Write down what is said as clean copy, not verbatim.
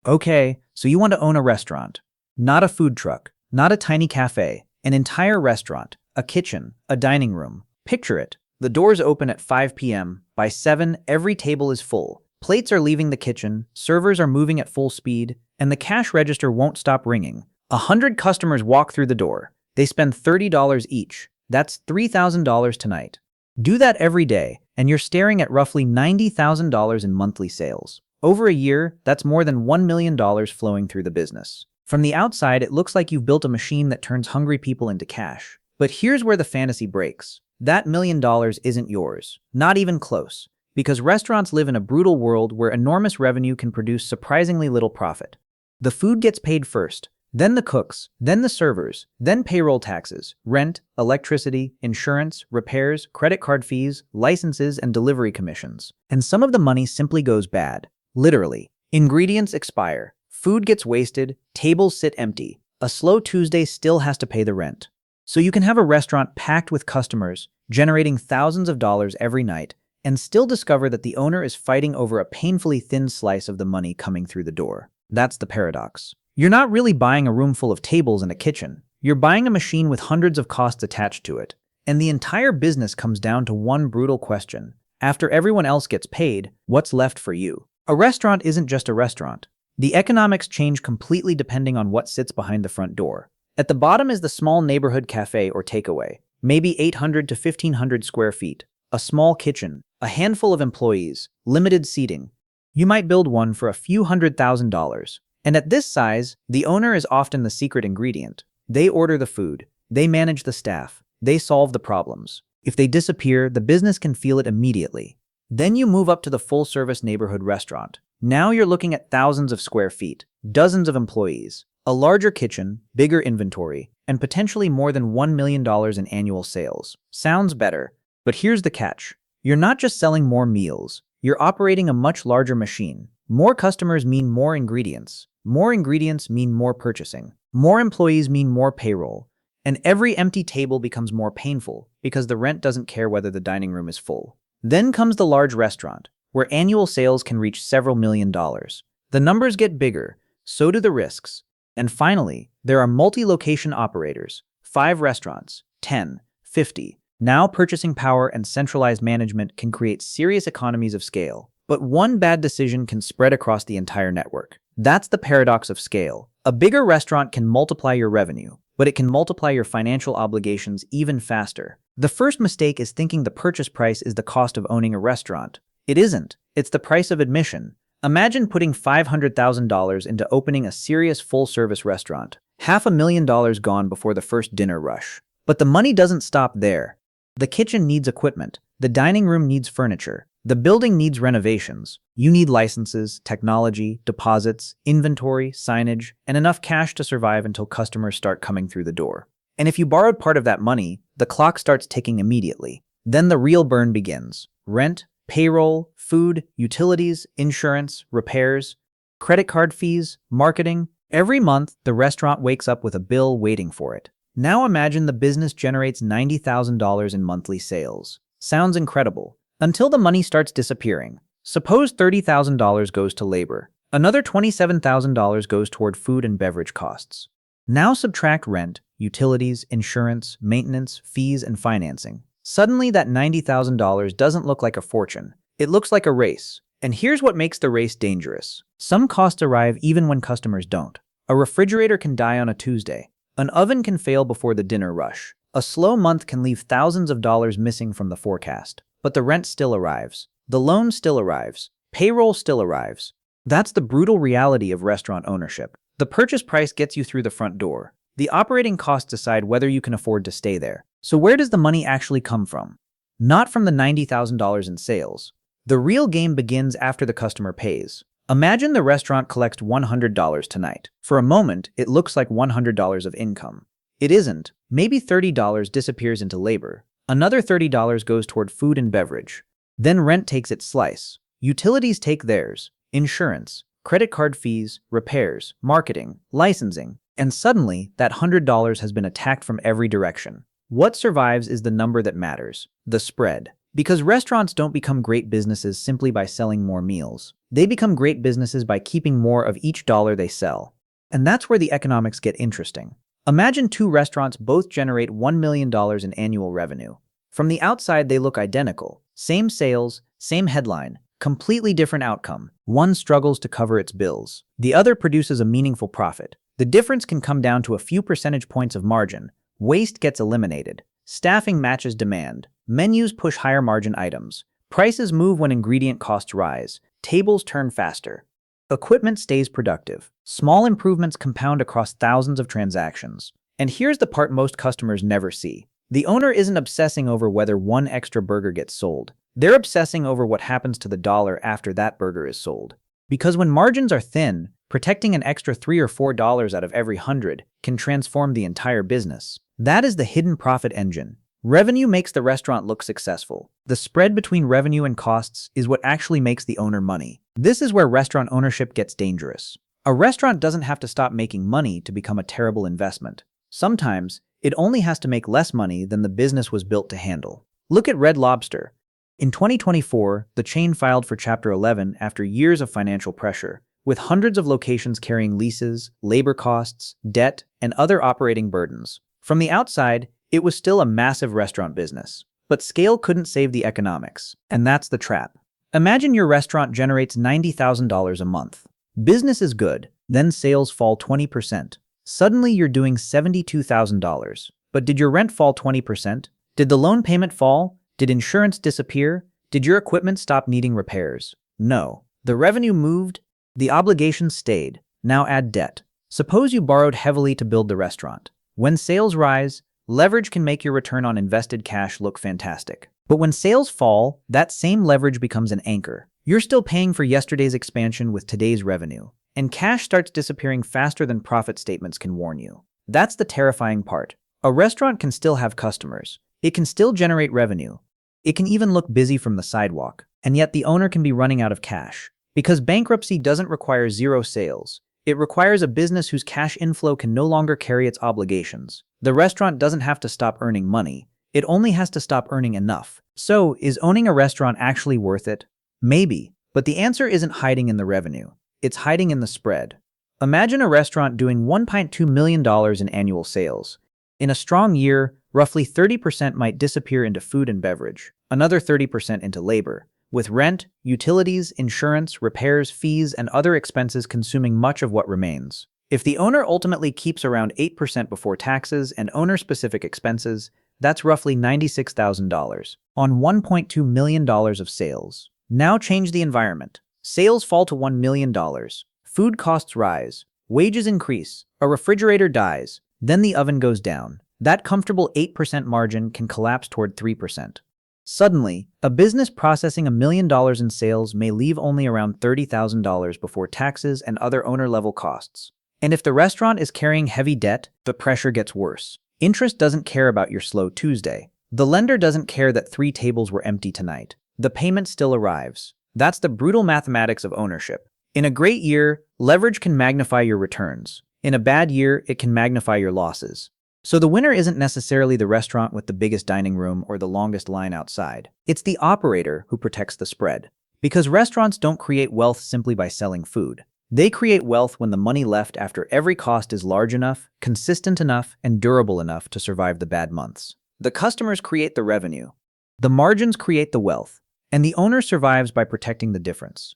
Okay, so you want to own a restaurant. Not a food truck, not a tiny cafe, an entire restaurant, a kitchen, a dining room. Picture it. The doors open at 5 p.m. By 7, every table is full. Plates are leaving the kitchen, servers are moving at full speed, and the cash register won't stop ringing. 100 customers walk through the door. They spend $30 each. That's $3,000 tonight. Do that every day, and you're staring at roughly $90,000 in monthly sales. Over a year, that's more than $1 million flowing through the business. From the outside, it looks like you've built a machine that turns hungry people into cash. But here's where the fantasy breaks. That $1 million isn't yours. Not even close. Because restaurants live in a brutal world where enormous revenue can produce surprisingly little profit. The food gets paid first, then the cooks, then the servers, then payroll taxes, rent, electricity, insurance, repairs, credit card fees, licenses, and delivery commissions. And some of the money simply goes bad. Literally. Ingredients expire. Food gets wasted, tables sit empty. A slow Tuesday still has to pay the rent. So you can have a restaurant packed with customers, generating thousands of dollars every night, and still discover that the owner is fighting over a painfully thin slice of the money coming through the door. That's the paradox. You're not really buying a room full of tables and a kitchen. You're buying a machine with hundreds of costs attached to it. And the entire business comes down to one brutal question. After everyone else gets paid, what's left for you? A restaurant isn't just a restaurant. The economics change completely depending on what sits behind the front door. At the bottom is the small neighborhood cafe or takeaway, maybe 800 to 1,500 square feet, a small kitchen, a handful of employees, limited seating. You might build one for a few $100,000. And at this size, the owner is often the secret ingredient. They order the food, they manage the staff, they solve the problems. If they disappear, the business can feel it immediately. Then you move up to the full-service neighborhood restaurant. Now you're looking at thousands of square feet, dozens of employees, a larger kitchen, bigger inventory, and potentially more than $1 million in annual sales. Sounds better, but here's the catch. You're not just selling more meals, you're operating a much larger machine. More customers mean more ingredients. More ingredients mean more purchasing. More employees mean more payroll. And every empty table becomes more painful because the rent doesn't care whether the dining room is full. Then comes the large restaurant, where annual sales can reach several $1 million. The numbers get bigger, so do the risks. And finally, there are multi-location operators, 5 restaurants, 10, 50. Now purchasing power and centralized management can create serious economies of scale. But one bad decision can spread across the entire network. That's the paradox of scale. A bigger restaurant can multiply your revenue, but it can multiply your financial obligations even faster. The first mistake is thinking the purchase price is the cost of owning a restaurant. It isn't. It's the price of admission. Imagine putting $500,000 into opening a serious full-service restaurant. $500,000 gone before the first dinner rush. But the money doesn't stop there. The kitchen needs equipment. The dining room needs furniture. The building needs renovations. You need licenses, technology, deposits, inventory, signage, and enough cash to survive until customers start coming through the door. And if you borrowed part of that money, the clock starts ticking immediately. Then the real burn begins. Rent, payroll, food, utilities, insurance, repairs, credit card fees, marketing. Every month, the restaurant wakes up with a bill waiting for it. Now imagine the business generates $90,000 in monthly sales. Sounds incredible. Until the money starts disappearing. Suppose $30,000 goes to labor. Another $27,000 goes toward food and beverage costs. Now subtract rent, utilities, insurance, maintenance, fees, and financing. Suddenly that $90,000 doesn't look like a fortune. It looks like a race. And here's what makes the race dangerous. Some costs arrive even when customers don't. A refrigerator can die on a Tuesday. An oven can fail before the dinner rush. A slow month can leave thousands of dollars missing from the forecast. But the rent still arrives. The loan still arrives. Payroll still arrives. That's the brutal reality of restaurant ownership. The purchase price gets you through the front door. The operating costs decide whether you can afford to stay there. So where does the money actually come from? Not from the $90,000 in sales. The real game begins after the customer pays. Imagine the restaurant collects $100 tonight. For a moment, it looks like $100 of income. It isn't. Maybe $30 disappears into labor. Another $30 goes toward food and beverage. Then rent takes its slice. Utilities take theirs. Insurance, credit card fees, repairs, marketing, licensing. And suddenly, that $100 has been attacked from every direction. What survives is the number that matters, the spread. Because restaurants don't become great businesses simply by selling more meals. They become great businesses by keeping more of each dollar they sell. And that's where the economics get interesting. Imagine two restaurants both generate $1 million in annual revenue. From the outside, they look identical. Same sales, same headline, completely different outcome. One struggles to cover its bills. The other produces a meaningful profit. The difference can come down to a few percentage points of margin. Waste gets eliminated. Staffing matches demand. Menus push higher margin items. Prices move when ingredient costs rise. Tables turn faster. Equipment stays productive. Small improvements compound across thousands of transactions. And here's the part most customers never see. The owner isn't obsessing over whether one extra burger gets sold. They're obsessing over what happens to the dollar after that burger is sold. Because when margins are thin, protecting an extra $3 or $4 out of every 100 can transform the entire business. That is the hidden profit engine. Revenue makes the restaurant look successful. The spread between revenue and costs is what actually makes the owner money. This is where restaurant ownership gets dangerous. A restaurant doesn't have to stop making money to become a terrible investment. Sometimes, it only has to make less money than the business was built to handle. Look at Red Lobster. In 2024, the chain filed for Chapter 11 after years of financial pressure, with hundreds of locations carrying leases, labor costs, debt, and other operating burdens. From the outside, it was still a massive restaurant business, but scale couldn't save the economics, and that's the trap. Imagine your restaurant generates $90,000 a month. Business is good, then sales fall 20%. Suddenly you're doing $72,000. But did your rent fall 20%? Did the loan payment fall? Did insurance disappear? Did your equipment stop needing repairs? No. The revenue moved, the obligations stayed. Now add debt. Suppose you borrowed heavily to build the restaurant. When sales rise, leverage can make your return on invested cash look fantastic. But when sales fall, that same leverage becomes an anchor. You're still paying for yesterday's expansion with today's revenue, and cash starts disappearing faster than profit statements can warn you. That's the terrifying part. A restaurant can still have customers. It can still generate revenue. It can even look busy from the sidewalk, and yet the owner can be running out of cash. Because bankruptcy doesn't require zero sales. It requires a business whose cash inflow can no longer carry its obligations. The restaurant doesn't have to stop earning money. It only has to stop earning enough. So, is owning a restaurant actually worth it? Maybe, but the answer isn't hiding in the revenue. It's hiding in the spread. Imagine a restaurant doing $1.2 million in annual sales. In a strong year, roughly 30% might disappear into food and beverage, another 30% into labor, with rent, utilities, insurance, repairs, fees, and other expenses consuming much of what remains. If the owner ultimately keeps around 8% before taxes and owner-specific expenses, that's roughly $96,000 on $1.2 million of sales. Now change the environment. Sales fall to $1 million. Food costs rise. Wages increase. A refrigerator dies. Then the oven goes down. That comfortable 8% margin can collapse toward 3%. Suddenly, a business processing $1 million in sales may leave only around $30,000 before taxes and other owner-level costs. And if the restaurant is carrying heavy debt, the pressure gets worse. Interest doesn't care about your slow Tuesday. The lender doesn't care that 3 tables were empty tonight. The payment still arrives. That's the brutal mathematics of ownership. In a great year, leverage can magnify your returns. In a bad year, it can magnify your losses. So the winner isn't necessarily the restaurant with the biggest dining room or the longest line outside. It's the operator who protects the spread. Because restaurants don't create wealth simply by selling food. They create wealth when the money left after every cost is large enough, consistent enough, and durable enough to survive the bad months. The customers create the revenue. The margins create the wealth. And the owner survives by protecting the difference.